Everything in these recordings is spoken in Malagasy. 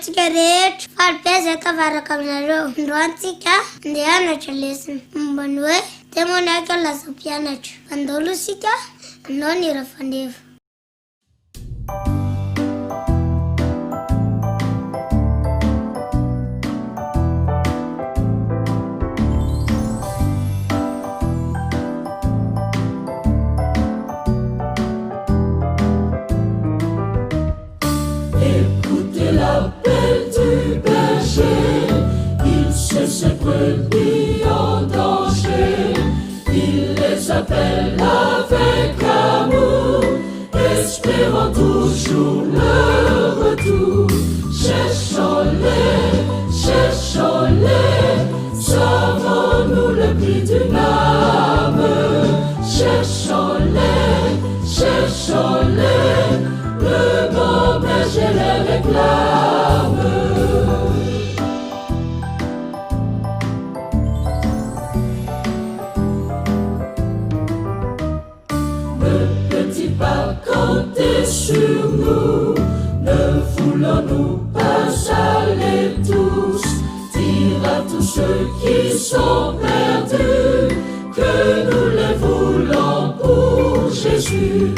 antsika rehetra falybe zay tavaraka aminareo androantsika andeha anatra lesona momba ny hoe demoniaka lasa mpianatra andolo isika anao ny rafaneva. Ces brebis en danger, il les appelle avec amour, espérant toujours leur retour. Cherchons-les, savons-nous le prix d'une âme? Cherchons-les, le bon berger les réclame. Comptez sur nous, ne voulons-nous pas aller tous, dire à tous ceux qui sont perdus que nous les voulons pour Jésus.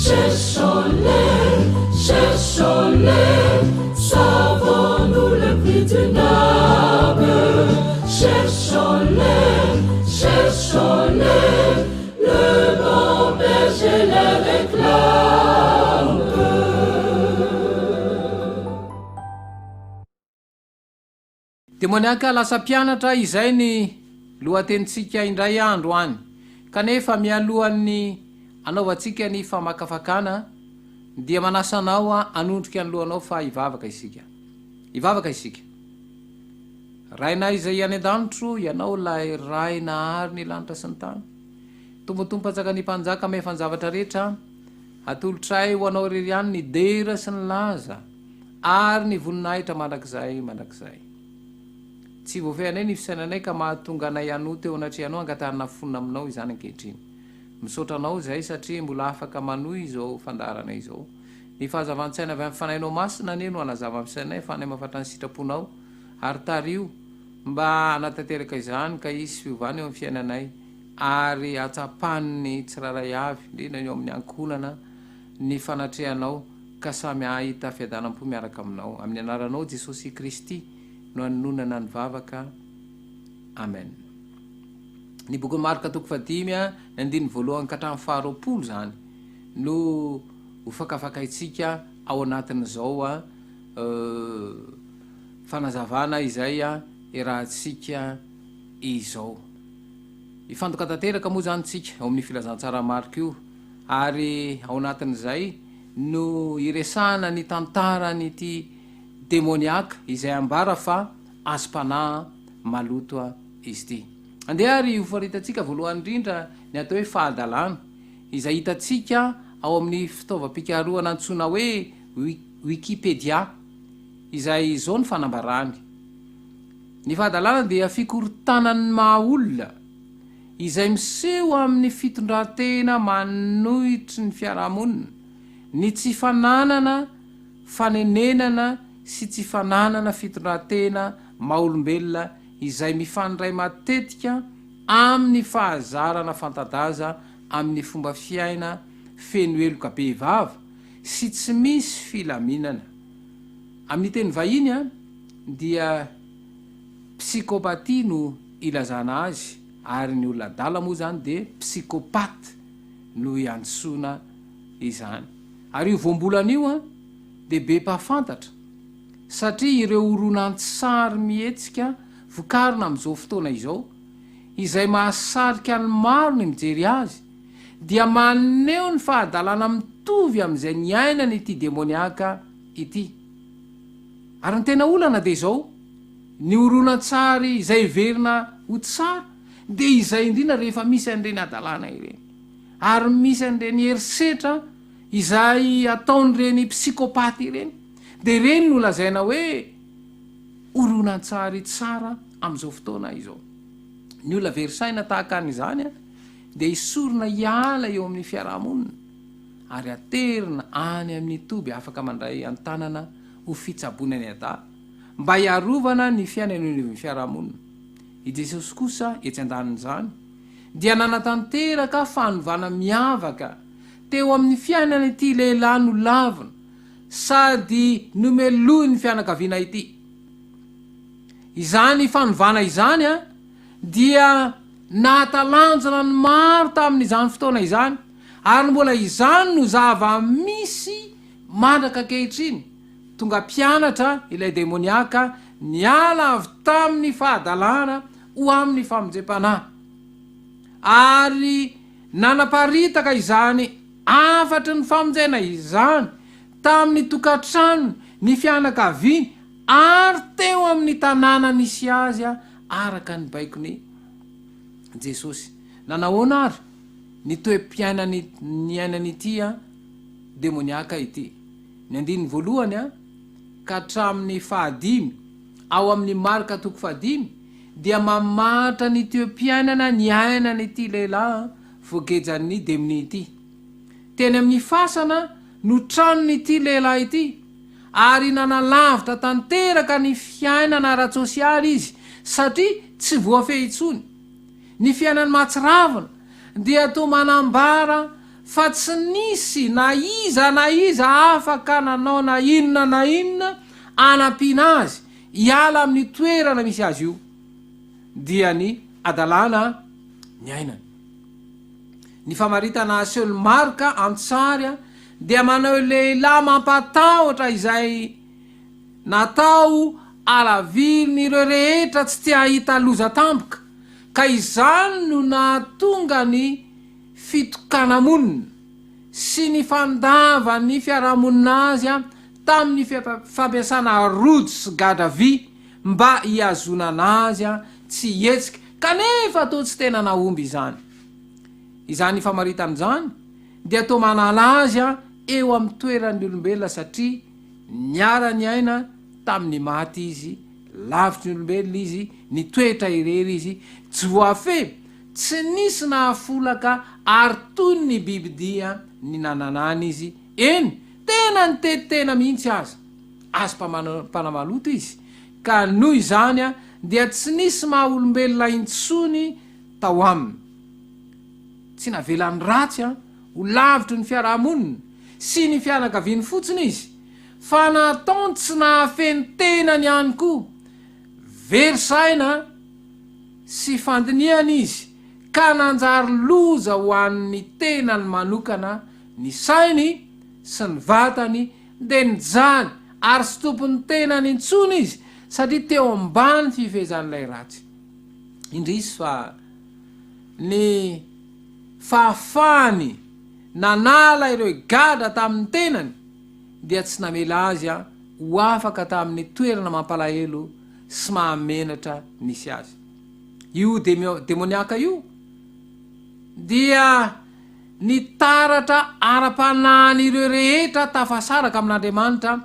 Cherchons-les, savons-nous le prix d'une âme? Cherchons-les, le bon berger les réclame. Demoniaka lasa mpianatra izay ny lohatenitsika indray andro any, kanefa mialohan'ny anaovantsika ny famakafakana dia manasanao anondrika ny lohanao fa ivavaka isika. Rainay izay any an-danitro, ianao lay ray nahary ny lanitra sy ny tany. Tombotompotsaka ny mpanjaka mefa ny zavatra rehetra, atolotray ho anao rery any ny dera sy ny laza ary ny voninahitra mandrakizay. Tsy voafehanay ny fisainanay ka mahatonga anay anoto eo anatrehanao angatarina fonina aminao izany ankehitriny. Misaotra anao zay satria mbola afaka manohy izao fandaranay izao. Ny fahazavan-tsaina avy amin'ny fanahinao masina ane no anazava amin'sainay fa anay mafatra ny sitraponao ary tario mba anatanteraka izany ka isy fiovana eo amin'ny fiainanay ary atsapan'ny tsiraray avy indrindra eo amin'ny ankonana ny fanatrehanao ka samy ahita fiadanam-po miaraka aminao amin'ny anaranao Jesosy Kristy no anonana ny vavaka. Amen. Ny boky Marka 5:1-20 zany no hofakafakaitsika ao anatin'izao fanazavana izay irahantsika izao. Ifantoka tanteraka moa zany tsika ao amin'ny filazantsara Marka io, ary ao anatin'izay no iresana ny tantara nyty demoniaka izay ambara fa azo-panahy maloto izy ty. Andeha ary hofaritatsika voalohany indrindra ny atao hoe fahadalana izay hitatsika ao amin'ny fitaovam-pikaroana antsoina hoe Wikipedia, izay izao ny fanambarany. Ny fahadalana dia fikorontanan'ny maha-olona izay miseho amin'ny fitondran-tena manohitry ny fiarahamonina, ny tsy fananana fanenenana sy tsy fananana fitondran-tena maha-olombelona izay mifandray matetika amin'ny fahazarana fantadaza amin'ny fomba fiaina feno eloka be vava sy tsy misy filaminana. Amin'ny teny vahiny dia psikopatia no ilazana azy, ary ny olona adala moa zany de psikopaty no iantsoana izany. Ary io voambolan'io de be mpafantatra satria ireo horonan-tsary mihetsika vokarina amin'izao fotoana izao izay mahasarika ny maro ny mijery azy dia maneho ny fahadalana mitovy amin'izay ny ainany ity demoniaka ity. Ary ny tena olana de izao ny horonan-tsary izay verina ho tsara de izay indrindra rehefa misy an'ireny adalana ireny, ary misy an'ireny herisetra izay ataon'ireny psikopaty ireny, de reny no lazaina hoe horonan-tsary tsara amin'izao fotoana izao. Ny olona verisaina tahaka an'izany de isorona hiala eo amin'ny fiarahamonina ary aterina any amin'ny toby afaka mandray antanana ho fitsaboana ny ada mba hiarovana ny fiainan'ny fiarahamonina. I Jesosy kosa etsy an-danin'izany dia nanatanteraka fanovana miavaka teo amin'ny fiainana ity lehilahy no lavina sady nomelohy ny fianakaviana ity. Izany fanovana izany dia nahatalanjona ny maro tamin'izany fotoana izany, ary mbola izany no zava misy mandraka kehitriny. Tonga mpianatra ilay demoniaka niala avy tamin'ny fahadalana ho amin'ny famonjam-panahy, ary nanaparitaka izany afatry ny famonjena izany tamin'ny tokantrano ny fianakaviany ary teo amin'ny tanàna nisy azy araka ny baikony Jesosy. Nanahoana ary ny toe-piainany ny ainan'ity demoniaka ity. Ny 15 ka hatramin'ny 15 ao amin'ny marika 15 dia mamatra ny toe-piainana ny ainany ity lehilahy voagejan'ny demoni ity. Teny amin'ny fasana no tranonyity lehilahy ity, ary nanalavitra tanteraka ny fiainana ara-tsosialy izy satria tsy voafehitsony. Ny fiainany mahatsiravana dia to manambara fa tsy nisy na iza afaka nanao na inona anampiana azy hiala amin'ny toerana misy azy io, dia ny adalana ny ainany. Ny famaritana aseho marika antsary dia manao lehilahy mampatahotra izay natao alaviliny ireo rehetra tsy tia hita loza tampoka, ka izany no nahatonga ny fitokana monina sy ny fandava ny fiarahamonina azy tamin'ny fampiasana rojo sy gadavy mba hiazonana azy tsy hetsika, kanefa to tsy tena nahomby izany. Izany famaritana izany dia to manala azy eo amin'ny toeran'ny olombelona satria niara ny aina tamin'ny maty izy, lavitry ny olombelona izy, ny toetra irery izy, tsy voafeh, tsy nisy nahafolaka ary toy ny bibidia ny nananany izy. Eny, tena ny tetena mihitsy azy panamaloto izy, ka noho izany dia tsy nisy maha olombelona intsony tao aminy. Tsy navelany ratsy ho lavitry ny fiarahamonina sy ny fianakaviany fotsiny izy, fa nataony tsy nahafeny tenany ihany koa. Verisaina sy fandiniana izy, ka nanjary loza ho an'ny tenany manokana, ny sainy sy ny vatany dia nijany ary sy tompony tenany intsony izy, satria teo ambany fifehezan'ilay ratsy. Indrisy fa ny fahafahany nanala ireo gada tamin'ny tenany dia tsy namela azy ho afaka tamin'ny toerana mampalahelo sy mahamenatra nisy azy. Io demoniaka io dia nitaratra ara-panahany ireo rehetra tafasaraka amin'Andriamanitra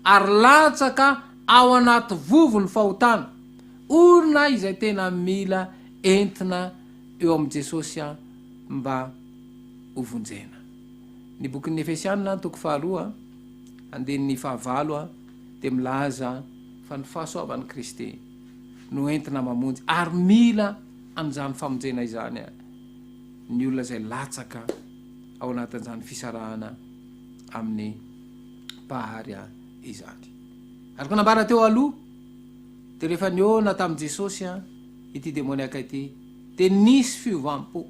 ary latsaka ao anaty vovo ny fahotana, olona izay tena mila entina eo amin'i Jesosy mba hovonjena. Ny bokin'ny Efesianina 4 andinin'ny 9 dia milaza fa ny fahasoavan'i Kristy no entina mamonjy ary mila amin'izany famonjena izany ny olona izay latsaka ao anatin'izany fisarahana amin'ny pahary izany. Ary nambara teo aloha dia rehefa niona tamin'i Jesosy ity demoniaka ity dia nisy fiovampo,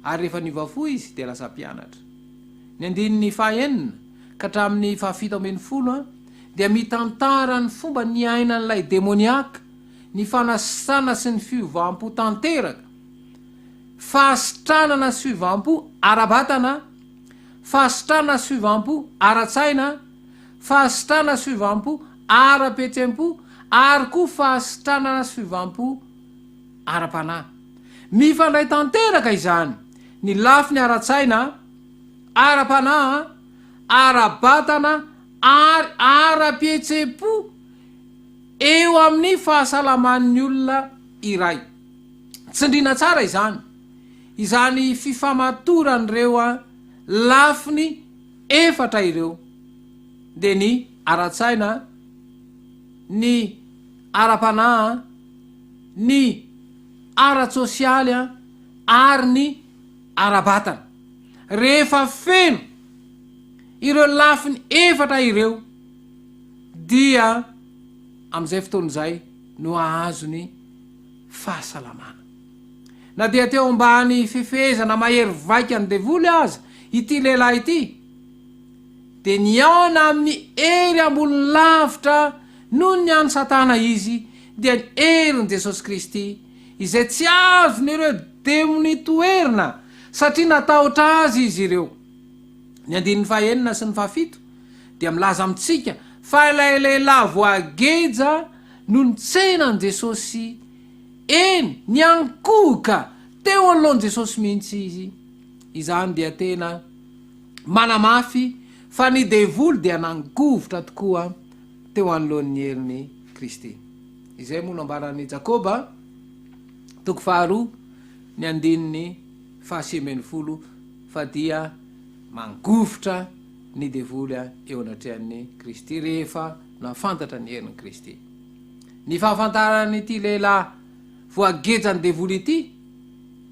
ary rehefa nivafo izy dia lasa mpianatra. Ny 9 ka hatramin'ny 17 dia mitantara ny fomba ny ainan'ilay demoniaka, ny fanasana sy ny fiovampo tanteraka, fahasitranana sy fiovampo ara-batana, fahasitrana sy fiovampo ara-tsaina, fahasitrana sy fiovampo ara-petsempo, ary koa fahasitranana sy fiovampo ara-panahy. Mifandray tanteraka izany, ny lafiny ara-tsaina, ara-panahy, ara-batana ary ara-petsempo eo amin'ny fahasalaman'ny olona iray. Tsindrina tsara izany fifamatoran'ireo lafiny 4 ireo, dia ny ara-tsaina, ny ara-panahy ny ara-tsosialy ary ny ara-batana. Rehefa feno ireo lafiny efatra ireo dia amin'izay fotoan'izay no ahazo ny fahasalamana. Na dia teo ambany fefezana mahery vaika ny devoly aza ity lehilahy ity, de niaona amin'ny ery ambony lavitra noho ny any satana izy dia ny erin' Jesosy Kristy izay tsy azony ireo demony toerina satria natahotra azy izy ireo. Ny 9 sy ny 7 dia milaza amitsika fa ilay lehilahy voageja no nitsenan Jesosy eny niankohoka teo anoloan'i Jesosy mihitsy izy. Izany dia tena manamafy fa ny devoly dia nangovotra tokoa teo anoloan'ny herin'ny Kristy. Izay moa no ambaran'ny Jakoba 2 ny 1:10 fa dia mangovotra ny devoly eo anatrehan'ny Kristy rehefa nafantatra ny herin'ny Kristy. Ny fahafantarany ity lehilahy voageja ny devoly ity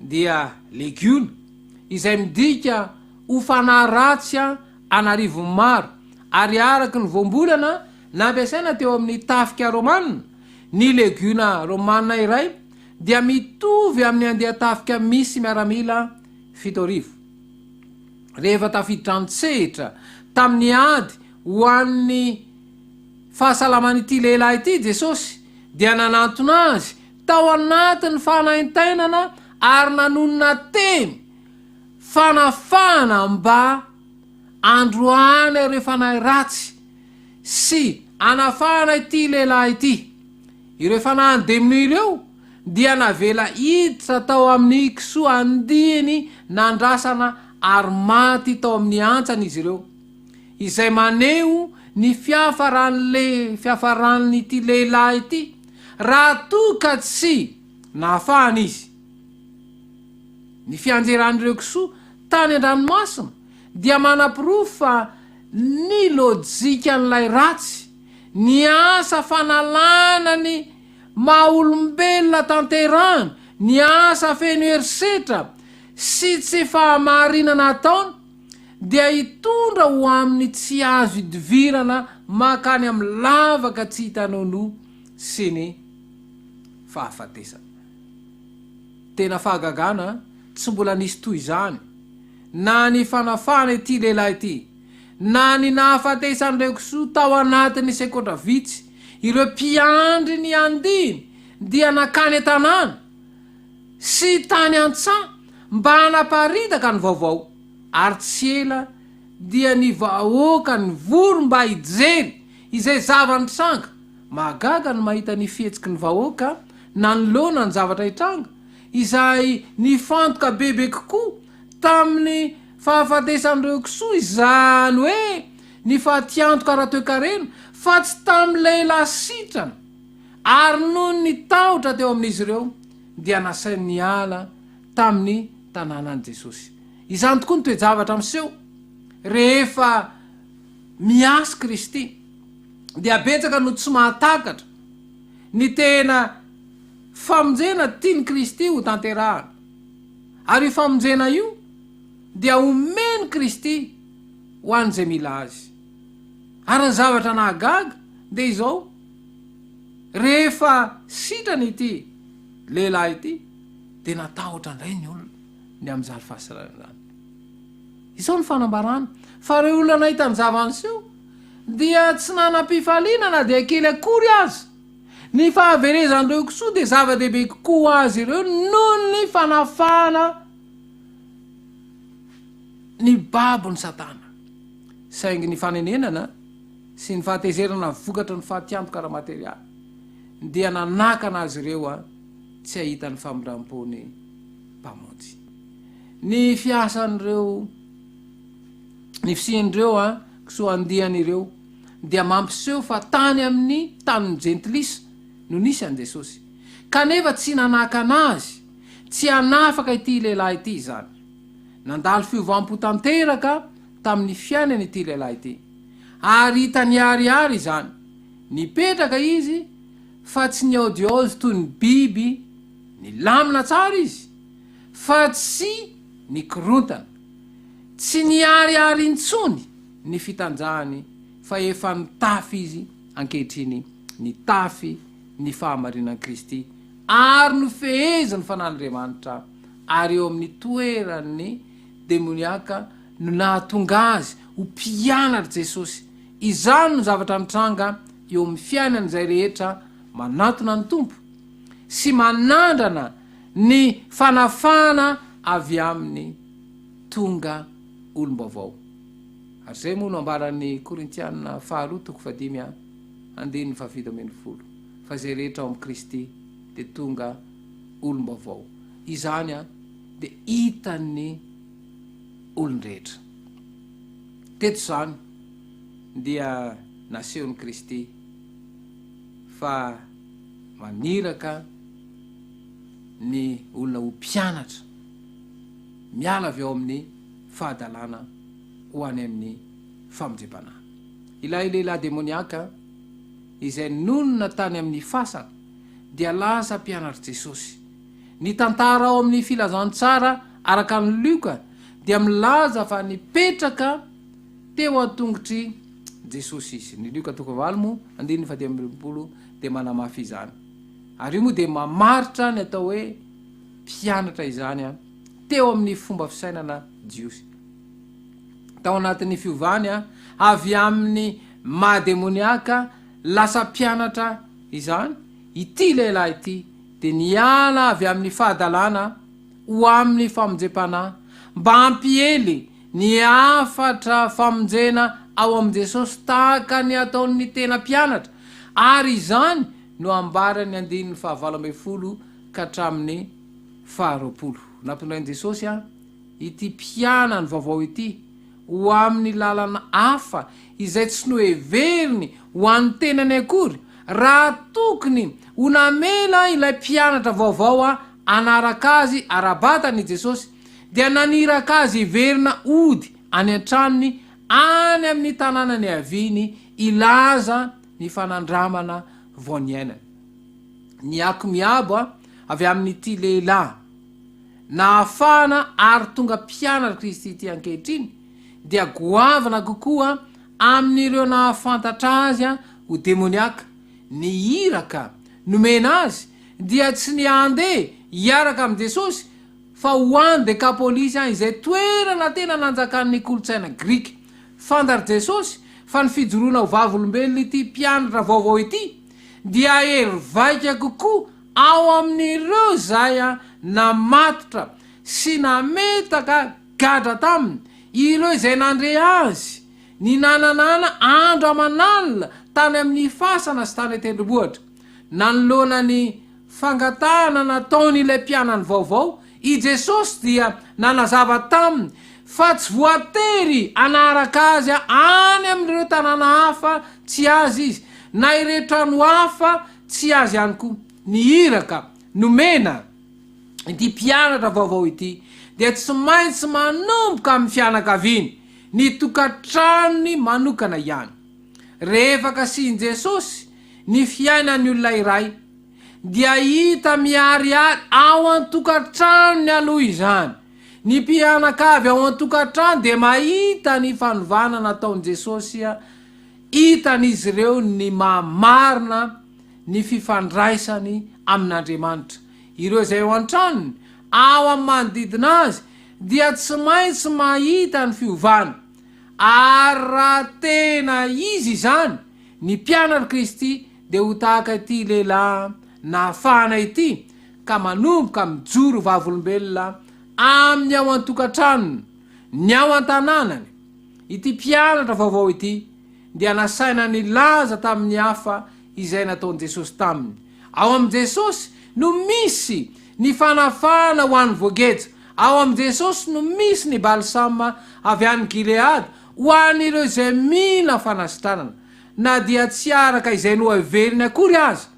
dia legiona izay midika ho fanahy ratsy anarivo maro, ary araky ny voambolana nampiasaina teo amin'ny tafika romanina. Ny legiona romanina iray dia mitovy amin'ny andeha tafika misy miaramila 7,000. Rehefa tafiditra an-tsehitra tamin'ny ady ho an'ny fahasalamany ity lehilahy ity Jesosy dia nanantona azy tao anatin'ny fanaintainana ary nanonona teny fanafana mba androany ireo fanahy ratsy sy anafana ity lehilahy ity. Ireo fanahy demony ireo dia navela hiditra tao amin'ny kisoa andihany nandrasana ary maty tao amin'ny antsana izy ireo, izay maneho ny fiafaran'ity lehilahy ity raha toka tsy nafahana izy. Ny fianjeran'ireo kisoa tany an-dranomasina dia manapirofo fa ny lojika n'ilay ratsy, ny asa fanalana ny maha-olombelona tanterahana, ny asa feno herisetra sy tsy fahamarinana ataony dia hitondra ho amin'ny tsy azo idivirana makany amin'ny lavaka tsy hitanao no sy ny fahafatesana. Tena fahagagana tsy mbola nisy toy izany na ny fanafana ity lehilahy ity na ny nahafatesan'ireo kisoa tao anatin'ny sekondra vitsy. Ireo mpiandry ny andiny dia nakany an-tanàna sy tany an-tsaha mba hanaparitaka ny vaovao, ary tsy ela dia ny vahoaka ny voro mba hijery izay zava-nitranga. Magaga ny mahita ny fihetsiky ny vahoaka na ny lona ny zavatra hitranga izay nifantoka bebe kokoa tamin'ny fahafatesan'ireo kisoa, izany hoe ny fahatiantoka raha-toe-karena fa tsy tamin'ny lehilahy sitrana. Ary noho ny tahotra teo amin'izy ireo dia nasain'ny ala tamin'ny tanànan'i Jesosy. Izany tokoa ny toe-javatra miseho rehefa miasy Kristy dia betsaka no tsy mahatakatra ny tena famonjena tiany Kristy ho tanterahana, ary io famonjena io dia omeny Kristy ho an'izay mila azy. Ary ny zavatra nahagaga dia izao, rehefa sitrany ity lehilahy ity dia natahotra indray ny olona ny amin'izany fahasalamana. Izao ny fanambarana fa ireo olona nahita ny zava-niseho dia tsy nanam-pifaliana na dia kely akory azy. Ny fahaverezan'ireo kisoa dia zava-dehibe kokoa azy ireo noho ny fanafana ny babo ny satana. Saingy ny fanenenana sy ny fahatezerana vokatra ny fahatiantoka ara-materialy dia nanakana azy ireo tsy ahita ny famindram-pony mpamonjy. Ny fiasan'ireo ny fisian'ireo kisoa andihany ireo dia mampiseho fa tany amin'ny tanin'ny jentilisa no nisy an' Jesosy, kanefa tsy nanakana azy, tsy hanafaka ity lehilahy ity izany. Nandalo fiovam-po tanteraka tamin'ny fiainany ity lehilahy ity, ary hitany ariary izany nipetraka izy fa tsy ny audiose toy ny biby ny lamina tsara izy fa tsy ny korontana tsy ny ariary intsony ny fitanjahany fa efa nitafy izy ankehitriny ny tafy ny fahamarinan'i Kristy ary no fehezany fanan'Andriamanitra ary eo amin'ny toerany demoniaka no nahatonga azy ho mpianatra Jesosy. Izany no zavatra mitranga eo amin'ny fiainana izay rehetra manatona ny tompo sy manandrana ny fanafana avy amin'ny tonga olom-baovao. Ary zay moa no ambaran'ny Korintianina 5:5-7 fa zay rehetra ao amin'ny Kristy de tonga olom-baovao. Izany de hitan'ny olon-drehetra. Teto zany dia nasehon'i Kristy fa maniraka ny olona ho mpianatra miala avy ao amin'ny fahadalana ho any amin'ny famonjam-panahy. Ilay lehilahy demoniaka izay nonona tany amin'ny fasana dia lasa mpianatra Jesosy. Ny tantara ao amin'ny filazantsara araka ny Luka dia milaza fa nipetraka teo an-tongotry Jesosy izy. Ny Luka 9:19 dia manamafy izany. Ary io moa dia mamaritra ny atao hoe mpianatra izany teo amin'ny fomba fisainana jiosy. Tao anatin'ny fiovany avy amin'ny mahademoniaka lasa mpianatra izany, ity lehilahy ity dia niala avy amin'ny fahadalana ho amin'ny famonjam-panahy mba hampiely ny afatra famonjena ao amin'ny Jesosy tahaka ny ataon'ny tena mpianatra. Ary izany no ambarany 19:20 ka hatramin'ny 20. Nampitondrain'i Jesosy ity mpianany vaovao ity ho amin'ny lalana hafa izay tsy noheveriny ho an'ny tenany akory raha tokony ho namela ilay mpianatra vaovao anaraka azy arabatany Jesosy dia naniraka azy hiverina ody any an-tranony any amin'ny tanànany aviany ilaza ny fanandramana vao ny ainany. Ny ako-miabo avy amin'ity lehilahy nahafana ary tonga mpianatra Kristy ity ankehitriny dia goavana kokoa amin'ireo nahafantatra azy ho demoniaka. Ny iraka nomena azy dia tsy ny andeha hiaraka amin'ny Jesosy fa ho any Dekapolisy izay toerana tena nanjakan'ny kolotsaina Grika. Fantary Jesosy fa ny fijoroana ho vavolombelona ity mpianatra vaovao ity dia hery vaika kokoa ao amin'ireo zay namatotra sy nametaka gadra taminy, ireo izay nandre azy ny nananana andro aman'alina tany amin'ny fasana sy tany tendrombohitra. Nanoloana ny fangatana nataony ilay mpianany vaovao, i Jesosy dia nanazava taminy fa tsy voatery anaraka azy any amin'ireo tanàna hafa tsy azy izy, na ireo trano hafa tsy azy ihany koa. Ny iraka nomena ity mpianatra vaovao ity dia tsy maintsy manomboka amin'ny fianakaviany, ny tokantranony manokana ihany. Rehefa kasihin Jesosy ny fiainan'ny olona iray dia hita miariary ao an-tokantranony aloha izany. Ny mpianakavy ao an-tokantrano dia mahita ny fanovana nataon'i Jesosy, hitan'izy ireo ny mahamarina ny fifandraisany amin'Andriamanitra. Ireo izay ao an-tranony ao amin'ny manodidina azy dia tsy maintsy mahita ny fiovana. Ary raha tena izy izany ny mpianatra Kristy dia ho tahaka ity lehilahy nahafana ity ka manomboka mijoro vavolombelona amin'ny ao an-tokantranony, ny ao an-tanànany. Ity mpianatra vaovao ity dia nasaina ny laza tamin'ny hafa izay nataon'i Jesosy taminy. Ao amin'i Jesosy no misy ny fanafana ho an'ny voageja. Ao amin'i Jesosy no misy ny balsama avy any Gileady ho an'ireo izay mila fanasitranana. Na dia tsy araka izay no heveriny akory aza,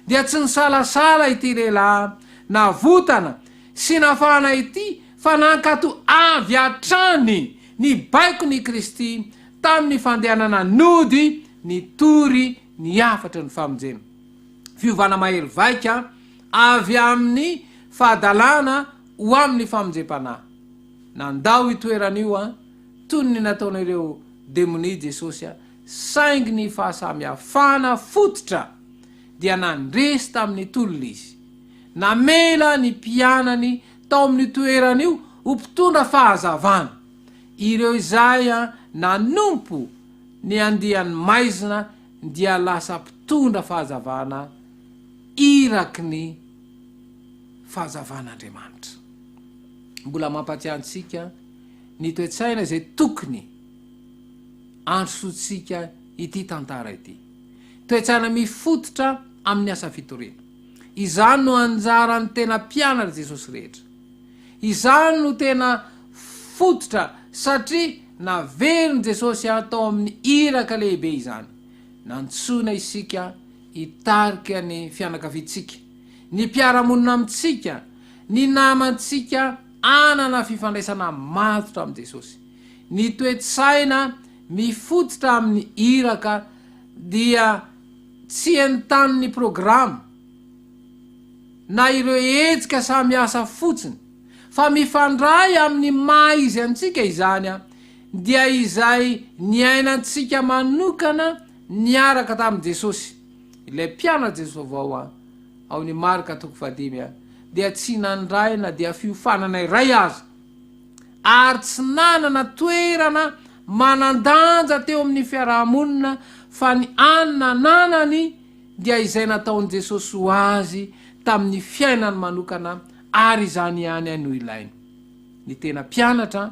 dia tsy nisalasala ity lehilahy navotana sy nafana ity fa nankato avy hatrany ny baiko ny Kristy tamin'ny fandehanana nody ny tory ny afatra ny famonjena. Fiovana mahery vaika avy amin'ny fahadalana ho amin'ny famonjem-panahy. Nandao itoeran'io a toy ny nataon'ireo demonia Jesosy a, saingy ny fahasamihafana fototra dia nandresy tamin'ny tolona izy. Namela ny mpianany tao amin'ny toeran'io ho mpitondra fahazavana. Ireo izay a nanompo ny andiany maizina dia lasa mpitondra fahazavana iraky ny fahazavan'Andriamanitra. Mbola mampatsiahantsika ny toe-tsaina izay tokony androsotsika ity tantara ity. Toe-tsaina mifototra amin'ny asa fitoriana. Izany no anjaran'ny tena mpianatra Jesosy rehetra. Izany no tena fototra satria naveriny Jesosy atao amin'ny iraka lehibe izany. Nantsoina isika hitarika ny fianakaviantsika, ny mpiara-monina amintsika, ny namantsika anana fifandraisana matotra amin'ny Jesosy. Ny toe-tsaina mifototra amin'ny iraka dia tsy entan'ny programa na ireo hetsika samiasa fotsiny, fa mifandray amin'ny maha izy antsika izany a, dia izay ny ainantsika manokana niaraka tamin'i Jesosy. Ilay mpianatra Jesosy avao a, ao ny Marka 5 dia tsy nandray na dia fiofanana iray aza, ary tsy nanana toerana manandanja teo amin'ny fiarahamonina, fa ny anina nanany dia izay nataon'i Jesosy ho azy tamin'ny fiainany manokana, ary izany ihany no ilainy. Ny tena mpianatra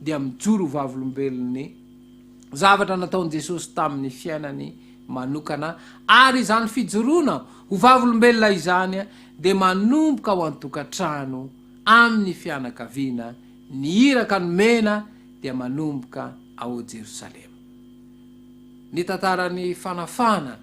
dia mijoro vavolombelony zavatra nataon'i Jesosy tamin'ny fiainany manokana, ary izany fijoroana ho vavolombelona izany dia manomboka ho an-tokantrano amin'ny fianakaviana. Ny iraka ny mena dia manomboka ao Jerosalema. Ny tantaran'ny fanafana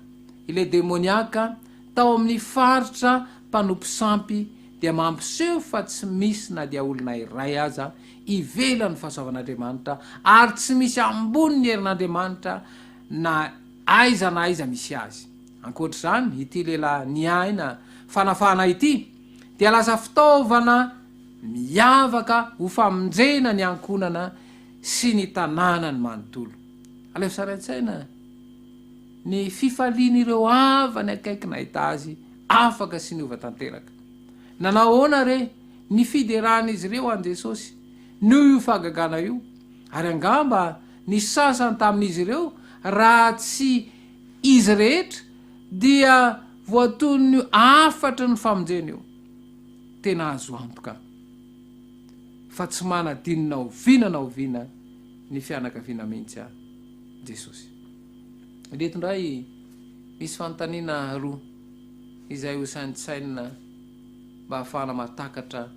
ilay demoniaka tao amin'ny faritra mpanompo sampy dia mampiseho fa tsy misy na dia olona iray aza ivelan'ny fahasoavan'Andriamanitra, ary tsy misy ambony ny herin'Andriamanitra na aiza na aiza misy azy. Ankoatr'izany, ity lehilahy niaina fanafana ity dia lasa fitaovana miavaka ho famonjena ny ankonana sy ny tanàna ny manontolo. Alefa saran-tsaina ny fifalian'ireo avany akaiky nahita azy afaka sy niova tanteraka. Nanao ahoana re ny fideran'izy ireo an Jesosy noho io fahagagana io, ary angamba ny sasany tamin'izy ireo raha tsy izy rehetra dia voaton'ny afatra ny famonjena io. Tena azo antoka fa tsy manadinina oviana ny fianakaviana mihitsy a Jesosy. Reto ndray misy fanontaniana roa izay ho saintsaina mba hafana matakatra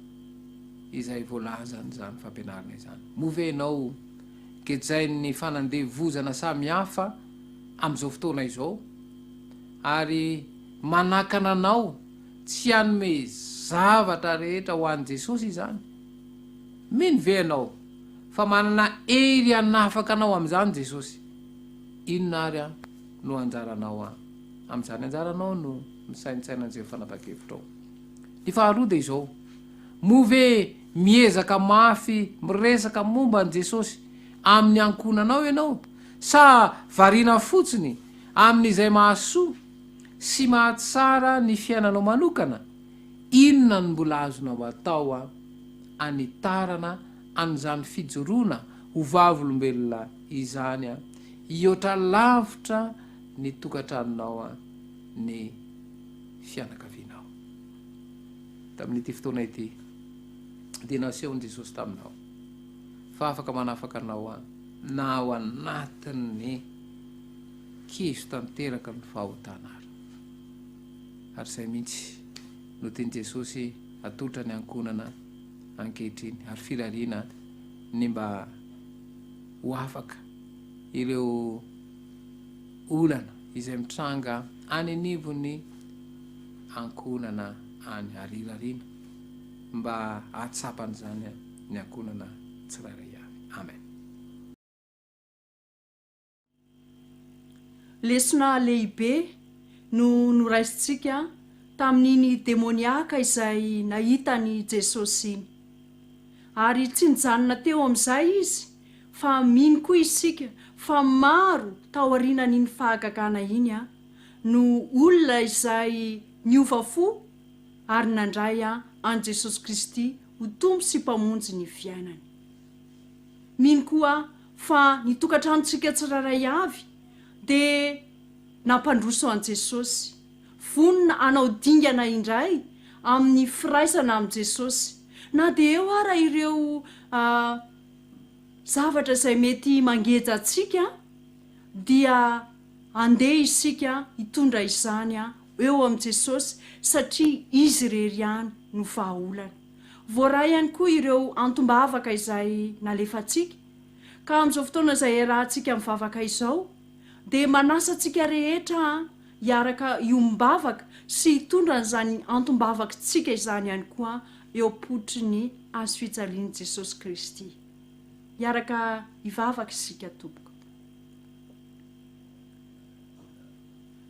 izay voalazany zany fampianarana izany. Movenao kejain'ny fanandevozana samy hafa amin'izao fotoana izao, ary manakana anao tsy hanome zavatra rehetra ho an'i Jesosy izany. Mino ve anao fa manana hery hanafaka anao amin'izany Jesosy? Inona ary a no anjaranao a amin'izany anjaranao no misaintsaina an'izay fanapa-kevitra ao. Ny faharoa dia izao, move miezaka mafy miresaka momba an Jesosy amin'ny ankonanao ianao, sa variana fotsiny amin'izay mahasoa sy mahatsara ny fiainanao manokana? Inona no mbola azonao atao a anitarana an'izany fijoroana ho vavolombelona izany a, iotra lavitra ny tokantranonao a ny fianakavianao. Tamin'ity fotoana ity dia nasehony Jesosy taminao fa afaka manafaka anao a na ao anatin'ny kizo tanteraka ny fahotana ary izay mihitsy no tiany Jesosy atolotra ny ankonana ankehitriny, ary firariana ny mba ho afaka ireo olana izay mitranga any anivony ankonana any arirariana mba atsapany zany ny ankonana tsirairay avy. Amen. lesona lehibe no noraisintsika tamin'iny demoniaka izay nahitany Jesosy iny. Ary tsy nijanona teo amin'izay izy, fa mino koa isika fa maro tao aorianan'iny fahagagana iny no olona izay niova fo ary nandray an Jesosy Kristy ho tompo sy mpamonjy ny fiainany. Mino koa fa nitokantranontsika tsiraray avy dia nampandroso an Jesosy, vonona anao dingana indray amin'ny firaisana amin'i Jesosy. Na dia eo ara ireo zavatra izay mety mangeja antsika, dia andeha isika hitondra izany eo amin'i Jesosy satria izy irery ihany no vahaolana. Voaray ihany koa ireo antom-bavaka izay nalefantsika, ka amin'izao fotoana izay rahantsika mivavaka izao, dia manasa antsika rehetra hiaraka iombavaka sy hitondra n'izany antom-bavakantsika izany ihany koa eo am-potrin'ny azo fijalian'i Jesosy Kristy. Hiaraka hivavaka isika tompoko.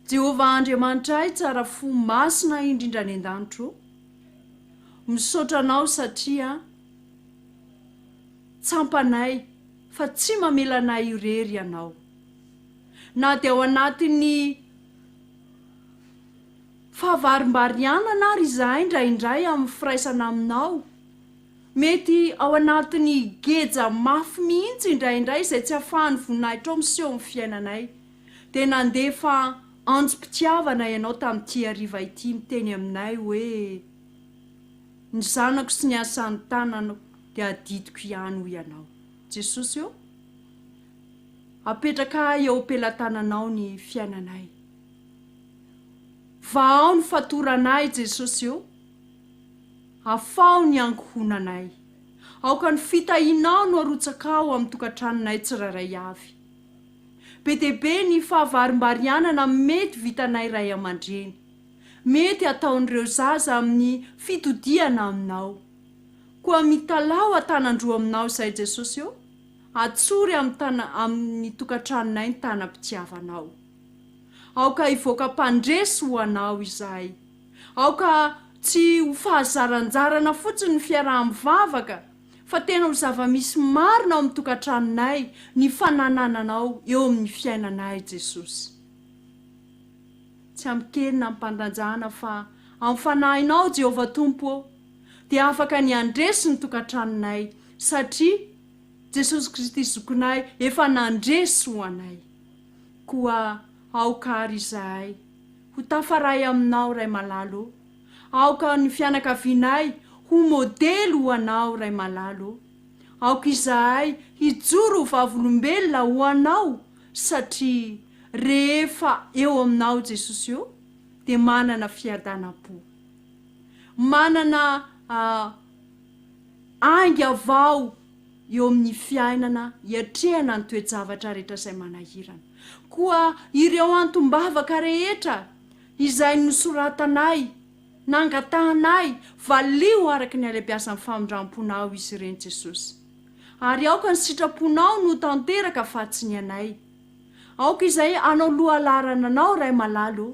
Jehovah Andriamanitra tsara fo masina indrindra any an-danitro, misaotra anao satria tsampanay fa tsy mamelanay irery ianao. Na dia ao anatin'ny fahavarim-barianana ary izahay indraindray amin'ny firaisana aminao, mety ao anatin'ny geja mafy mihitsy indraindray izay tsy ahafahany voninahitra ao miseho amin'ny fiainanay, dia nandefa anjom-pitiavana ianao tamin'ity hariva ity miteny aminay hoe ny zanako sy ny asan'ny tananako dia adidiko ihany ho ianao. Jesosy eo, apetraka eo am-pelantananao ny fiainanay. Vahao ny fatoranay Jesosy eo, afao ny ankohonanay. Aoka ny fitahinao no arotsakao amin'ny tokantranonay tsiraray avy. Be dia be ny fahavarim-barianana mety vitanay ray aman-dreny, mety ataon'ireo zaza amin'ny fitodiana aminao. Koa mitalao an-tanandroa aminao izay Jesosy eo, atsory amin'ny tokantranonay ny tanam-pitiavanao. Aoka hivoaka mpandresy ho anao izahay. Aoka tsy ho fahazaranjarana fotsiny ny fiaraha-mivavaka, fa tena ho zava-misy marina ao amin'ny tokantranonay ny fananananao eo amin'ny fiainanay Jesosy. Tsy amikelina ampandanjana fa amin'ny fanahinao Jehovah Tompo dia afaka ny andresy ny tokantranonay satria Jesosy Kristy zokinay efa nandresy ho anay. Koa aoka ary izahay ho tafaray aminao ray malalo, aoka ny fianakavianay ho modely ho anao ray malalo, aoka izahay hijoro ho vavolombelona ho anao satria rehefa eo aminao Jesosy eo dia manana fiadanam-po, manana aingy avao eo amin'ny fiainana hiatrehana ny toe-javatra rehetra izay manahirana. Koa ireo antom-bavaka rehetra izay nosoratanay, nangatahanay, valio araka ny aleham-piasan'ny famindram-ponao izy ireny Jesosy. Ary aoka ny sitraponao no tanteraka fa tsy ny anay. Aoka izay anao lohalarana anao ray malalo,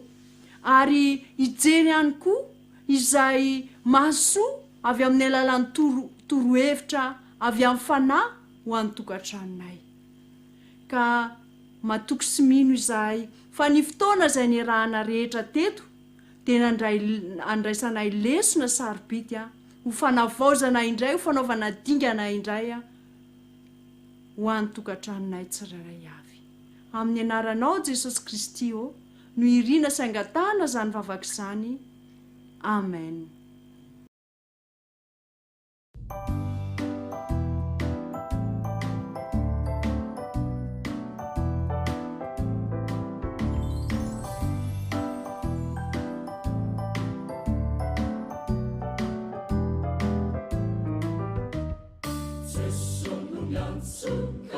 ary hijery ihany koa izay mahasoa avy amin'ny alalan'ny torohevitra avy amin'ny fanahy ho an'ny tokantranonay. Ka matoky sy mino izahay fa ny fotoana izay niarahana rehetra teto dia andraisanay lesona sarobity ho fanavaozana indray, ho fanaovana dingana indray ho an'ny tokantranonay tsiraray avy. Amin'ny anaranao Jesosy Kristy no irina sy angatahana zany vavaka izany. Amen. Jesu no miantsika